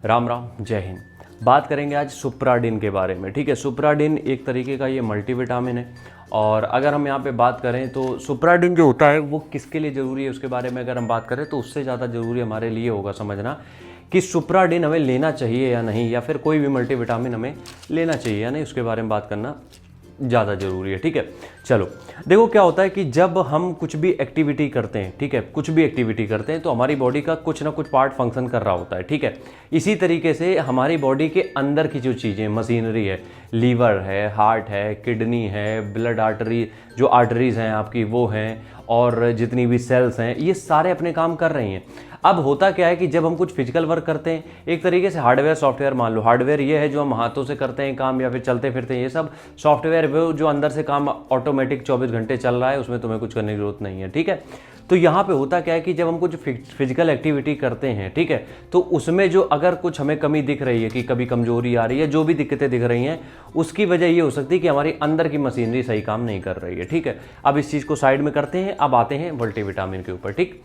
राम राम, जय हिंद। बात करेंगे आज सुप्राडिन के बारे में। ठीक है, सुप्राडिन एक तरीके का ये मल्टीविटामिन है। और अगर हम यहाँ पे बात करें तो सुप्राडिन जो होता है वो किसके लिए ज़रूरी है उसके बारे में अगर हम बात करें तो उससे ज़्यादा ज़रूरी हमारे लिए होगा समझना कि सुप्राडिन हमें लेना चाहिए या नहीं, या फिर कोई भी मल्टीविटामिन हमें लेना चाहिए या नहीं, उसके बारे में बात करना ज़्यादा ज़रूरी है। ठीक है, चलो देखो क्या होता है कि जब हम कुछ भी एक्टिविटी करते हैं, ठीक है, कुछ भी एक्टिविटी करते हैं तो हमारी बॉडी का कुछ ना कुछ पार्ट फंक्शन कर रहा होता है। ठीक है, इसी तरीके से हमारी बॉडी के अंदर की जो चीज़ें मशीनरी है, लीवर है, हार्ट है, किडनी है, ब्लड आर्टरी, जो आर्टरीज़ हैं आपकी वो हैं, और जितनी भी सेल्स हैं ये सारे अपने काम कर रही हैं। अब होता क्या है कि जब हम कुछ फिजिकल वर्क करते हैं, एक तरीके से हार्डवेयर सॉफ्टवेयर मान लो, हार्डवेयर ये है जो हम हाथों से करते हैं काम या फिर चलते फिरते हैं, ये सब सॉफ्टवेयर वो जो अंदर से काम ऑटोमेटिक 24 घंटे चल रहा है, उसमें तुम्हें कुछ करने की जरूरत नहीं है। ठीक है, तो यहाँ पे होता क्या है कि जब हम कुछ फिजिकल एक्टिविटी करते हैं, ठीक है, तो उसमें जो अगर कुछ हमें कमी दिख रही है कि कभी कमजोरी आ रही है, जो भी दिक्कतें दिख रही हैं, उसकी वजह ये हो सकती है कि हमारी अंदर की मशीनरी सही काम नहीं कर रही है। ठीक है, अब इस चीज़ को साइड में करते हैं, अब आते हैं मल्टीविटामिन के ऊपर। ठीक,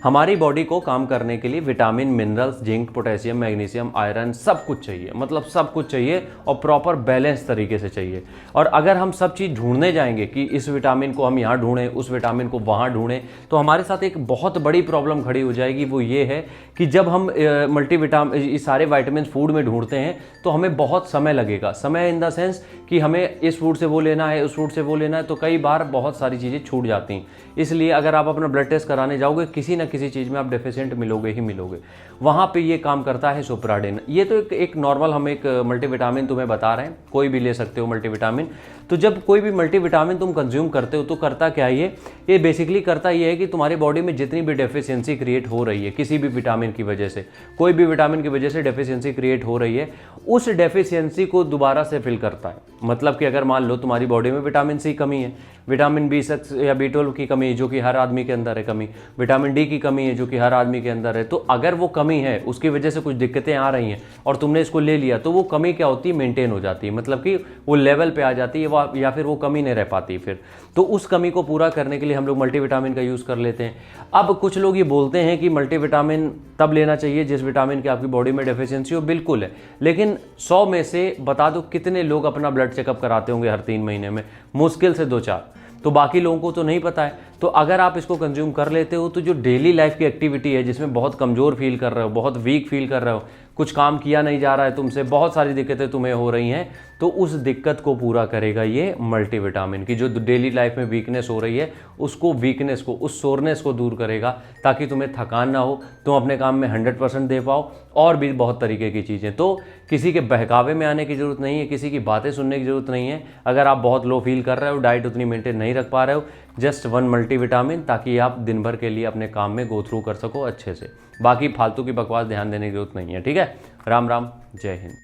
हमारी बॉडी को काम करने के लिए vitamin, minerals, zinc, potassium, magnesium, iron सब कुछ चाहिए, मतलब सब कुछ चाहिए और प्रॉपर बैलेंस तरीके से चाहिए। और अगर हम सब चीज़ ढूंढने जाएंगे कि इस विटामिन को हम यहाँ ढूंढें, उस विटामिन को वहाँ ढूंढें, तो हमारे साथ एक बहुत बड़ी प्रॉब्लम खड़ी हो जाएगी। वो ये है कि जब हम मल्टीविटामिन इस सारे वाइटामिन फूड में ढूंढते हैं तो हमें बहुत समय लगेगा। समय इन द सेंस कि हमें इस फूड से वो लेना है, उस फूड से वो लेना है, तो कई बार बहुत सारी चीज़ें छूट जाती हैं। इसलिए अगर आप अपना ब्लड टेस्ट कराने जाओगे, किसी न किसी चीज़ में आप डेफिशिएंट मिलोगे ही मिलोगे। वहाँ पे ये काम करता है सुप्राडिन। ये तो एक नॉर्मल हम एक मल्टीविटामिन तुम्हें बता रहे हैं, कोई भी ले सकते हो मल्टीविटामिन। तो जब कोई भी मल्टीविटामिन तुम कंज्यूम करते हो तो करता क्या है ये बेसिकली करता ये है कि तुम्हारी बॉडी में जितनी भी डेफिशिएंसी क्रिएट हो रही है किसी भी विटामिन की वजह से, कोई भी विटामिन की वजह से डेफिशिएंसी क्रिएट हो रही है, उस डेफिशिएंसी को दोबारा से फिल करता है। मतलब कि अगर मान लो तुम्हारी बॉडी में विटामिन सी कमी है, विटामिन B6 या B12 की कमी है जो कि हर आदमी के अंदर है कमी, विटामिन डी की कमी है जो कि हर आदमी के अंदर है, तो अगर वो कमी है उसकी वजह से कुछ दिक्कतें आ रही हैं और तुमने इसको ले लिया तो वो कमी क्या होती है, मेंटेन हो जाती है, मतलब कि वो लेवल पे आ जाती है या फिर वो कमी नहीं रह पाती फिर। तो उस कमी को पूरा करने के लिए हम लोग मल्टीविटामिन का यूज़ कर लेते हैं। अब कुछ लोग ये बोलते हैं कि मल्टीविटामिन तब लेना चाहिए जिस विटामिन की आपकी बॉडी में डेफिशिएंसी हो, बिल्कुल है, लेकिन 100 में से बता दो कितने लोग अपना ब्लड चेकअप कराते होंगे हर 3 महीने में? मुश्किल से 2-4, तो बाकी लोगों को तो नहीं पता है। तो अगर आप इसको कंज्यूम कर लेते हो तो जो डेली लाइफ की एक्टिविटी है जिसमें बहुत कमज़ोर फील कर रहे हो, बहुत वीक फील कर रहे हो, कुछ काम किया नहीं जा रहा है तुमसे, बहुत सारी दिक्कतें तुम्हें हो रही हैं, तो उस दिक्कत को पूरा करेगा ये मल्टीविटामिन की। जो डेली लाइफ में वीकनेस हो रही है उसको, वीकनेस को, उस सोरनेस को दूर करेगा ताकि तुम्हें थकान ना हो, तुम अपने काम में 100% दे पाओ, और भी बहुत तरीके की चीज़ें। तो किसी के बहकावे में आने की ज़रूरत नहीं है, किसी की बातें सुनने की ज़रूरत नहीं है। अगर आप बहुत लो फील कर रहे हो, डाइट उतनी मेंटेन नहीं रख पा रहे हो, जस्ट 1 मल्टीविटामिन, ताकि आप दिन भर के लिए अपने काम में गो थ्रू कर सको अच्छे से। बाकी फालतू की बकवास ध्यान देने की जरूरत नहीं है। ठीक है, राम राम, जय हिंद।